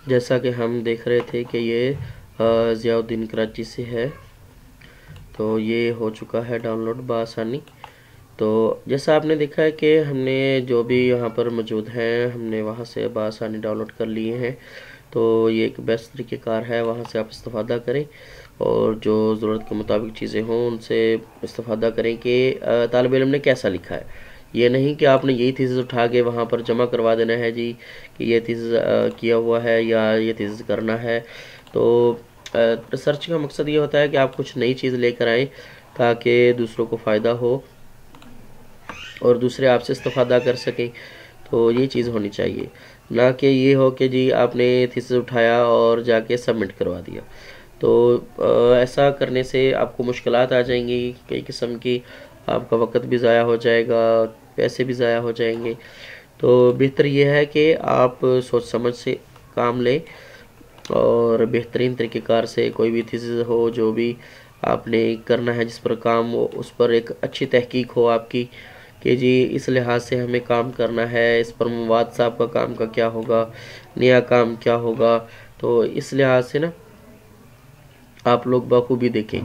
जैसा कि हम देख रहे थे कि ये ज़ियाउद्दीन कराची से है, तो ये हो चुका है डाउनलोड बआसानी। तो जैसा आपने देखा है कि हमने जो भी यहाँ पर मौजूद हैं हमने वहाँ से बआसानी डाउनलोड कर लिए हैं। तो ये एक बेस्ट तरीक़ेकार है, वहाँ से आप इस्तेफ़ादा करें और जो ज़रूरत के मुताबिक चीज़ें हों उनसे इस्तेफ़ादा करें कि तालिब इल्म ने कैसा लिखा है। ये नहीं कि आपने यही थीसिस उठा के वहाँ पर जमा करवा देना है जी कि ये थीसिस किया हुआ है या ये थीसिस करना है। तो रिसर्च का मकसद ये होता है कि आप कुछ नई चीज़ लेकर आएँ ताकि दूसरों को फ़ायदा हो और दूसरे आपसे इस्तेफ़ादा कर सकें। तो ये चीज़ होनी चाहिए, ना कि ये हो कि जी आपने थीसिस उठाया और जाके सबमिट करवा दिया। तो ऐसा करने से आपको मुश्किलात आ जाएंगी कई किस्म की, आपका वक्त भी ज़ाया हो जाएगा, पैसे भी ज़ाया हो जाएंगे। तो बेहतर ये है कि आप सोच समझ से काम लें और बेहतरीन तरीक़ेकार से कोई भी थीसिस हो जो भी आपने करना है, जिस पर काम हो उस पर एक अच्छी तहकीक हो आपकी कि जी इस लिहाज से हमें काम करना है, इस पर मवाद साहब का काम का क्या होगा, नया काम क्या होगा। तो इस लिहाज से ना आप लोग बखूबी देखें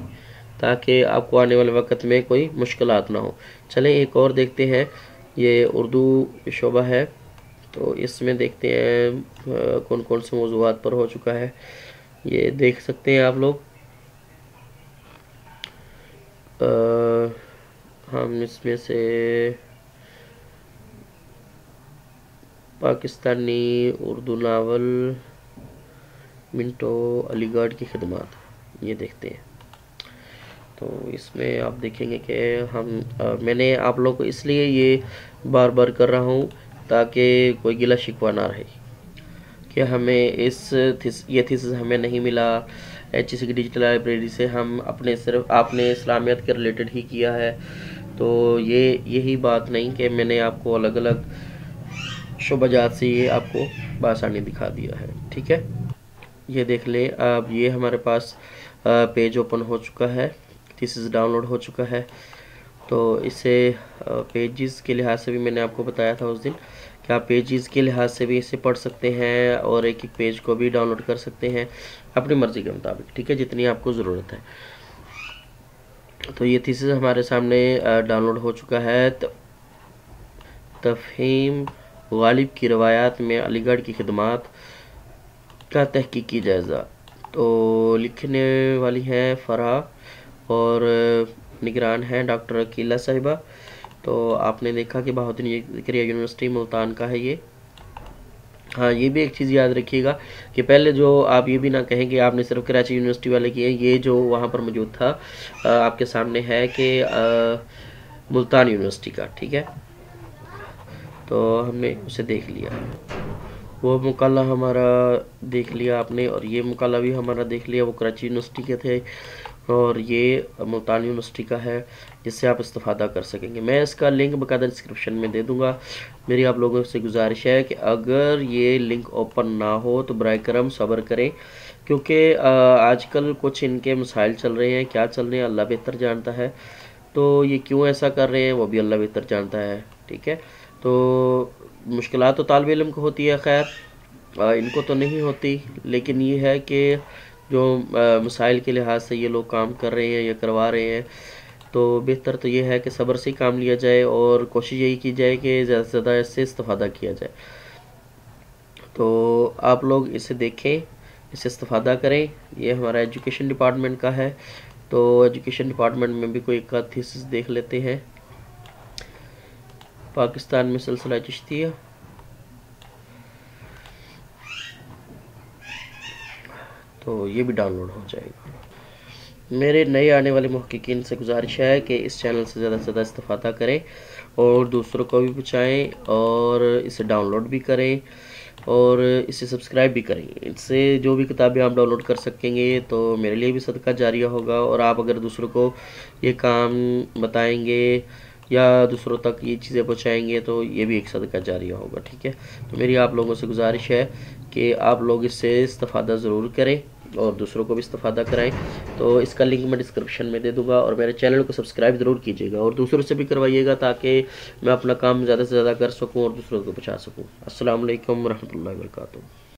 ताकि आपको आने वाले वक्त में कोई मुश्किलात ना हो। चलें एक और देखते हैं, ये उर्दू शोबा है तो इसमें देखते हैं कौन कौन से मौज़ूआत पर हो चुका है। ये देख सकते हैं आप लोग। हम इसमें से पाकिस्तानी उर्दू नावल मिंटो अलीगढ़ की खिदमत ये देखते हैं। तो इसमें आप देखेंगे कि मैंने आप लोग को इसलिए ये बार बार कर रहा हूँ ताकि कोई गिला शिकवा ना रहे कि हमें ये थीसिस हमें नहीं मिला HEC की डिजिटल लाइब्रेरी से, हम सिर्फ आपने इस्लामियत के रिलेटेड ही किया है। तो यही बात नहीं कि मैंने आपको अलग अलग शोबाजात से ये आपको बआसानी दिखा दिया है। ठीक है, ये देख लें। अब ये हमारे पास पेज ओपन हो चुका है, थीसिस डाउनलोड हो चुका है। तो इसे पेजेस के लिहाज से भी मैंने आपको बताया था उस दिन कि आप पेजेस के लिहाज से भी इसे पढ़ सकते हैं और एक एक पेज को भी डाउनलोड कर सकते हैं अपनी मर्ज़ी के मुताबिक। ठीक है, जितनी आपको ज़रूरत है। तो ये थीसिस हमारे सामने डाउनलोड हो चुका है। तफ़हीम गालिब की रवायात में अलीगढ़ की खिदमत का तहकीकी जायज़ा। तो लिखने वाली हैं फ़राह और निगरान हैं डॉक्टर अकीला साहिबा। तो आपने देखा कि बहाउद्दीन ज़करिया यूनिवर्सिटी मुल्तान का है ये। हाँ, ये भी एक चीज़ याद रखिएगा कि पहले जो आप ये भी ना कहें कि आपने सिर्फ कराची यूनिवर्सिटी वाले किए, ये जो वहाँ पर मौजूद था आपके सामने है कि मुल्तान यूनिवर्सिटी का। ठीक है, तो हमने उसे देख लिया, वो मुकाला हमारा देख लिया आपने, और ये मुकाला भी हमारा देख लिया, वो कराची यूनिवर्सिटी के थे और ये मुल्तान यूनिवर्सिटी का है जिससे आप इस्तेफ़ादा कर सकेंगे। मैं इसका लिंक बाकायदा डिस्क्रिप्शन में दे दूंगा। मेरी आप लोगों से गुजारिश है कि अगर ये लिंक ओपन ना हो तो बराए करम सब्र करें, क्योंकि आजकल कुछ इनके मसाइल चल रहे हैं, क्या चल रहे हैं अल्लाह बेहतर जानता है। तो ये क्यों ऐसा कर रहे हैं वो भी अल्लाह बेहतर जानता है। ठीक है, तो मुश्किलात तो तालिब इल्म को होती है, खैर इनको तो नहीं होती, लेकिन ये है कि जो मसाइल के लिहाज से ये लोग काम कर रहे हैं या करवा रहे हैं, तो बेहतर तो ये है कि सब्र से काम लिया जाए और कोशिश यही की जाए कि ज़्यादा से ज़्यादा इससे इस्तेफ़ादा किया जाए। तो आप लोग इसे देखें, इससे इस्तेफ़ादा करें। ये हमारा एजुकेशन डिपार्टमेंट का है, तो एजुकेशन डिपार्टमेंट में भी कोई एक थीसिस देख लेते हैं। पाकिस्तान में सिलसिला चिश्तिया, तो ये भी डाउनलोड हो जाएगा। मेरे नए आने वाले मुहक्किकीन से गुजारिश है कि इस चैनल से ज़्यादा इस्तेफ़ादा करें और दूसरों को भी पहुँचाएँ और इसे डाउनलोड भी करें और इसे सब्सक्राइब भी करें। इससे जो भी किताबें आप डाउनलोड कर सकेंगे तो मेरे लिए भी सदका जारिया होगा, और आप अगर दूसरों को ये काम बताएंगे या दूसरों तक ये चीज़ें पहुँचाएंगे तो ये भी एक सदका जारिया होगा। ठीक है, तो मेरी आप लोगों से गुजारिश है कि आप लोग इससे इस्तेफ़ादा ज़रूर करें और दूसरों को भी इस्तेफ़ादा कराएं। तो इसका लिंक मैं डिस्क्रिप्शन में दे दूंगा, और मेरे चैनल को सब्सक्राइब ज़रूर कीजिएगा और दूसरों से भी करवाइएगा ताकि मैं अपना काम ज़्यादा से ज़्यादा कर सकूं और दूसरों को पहुंचा सकूं। अस्सलाम वालेकुम रहमतुल्लाहि व बरकातुहू।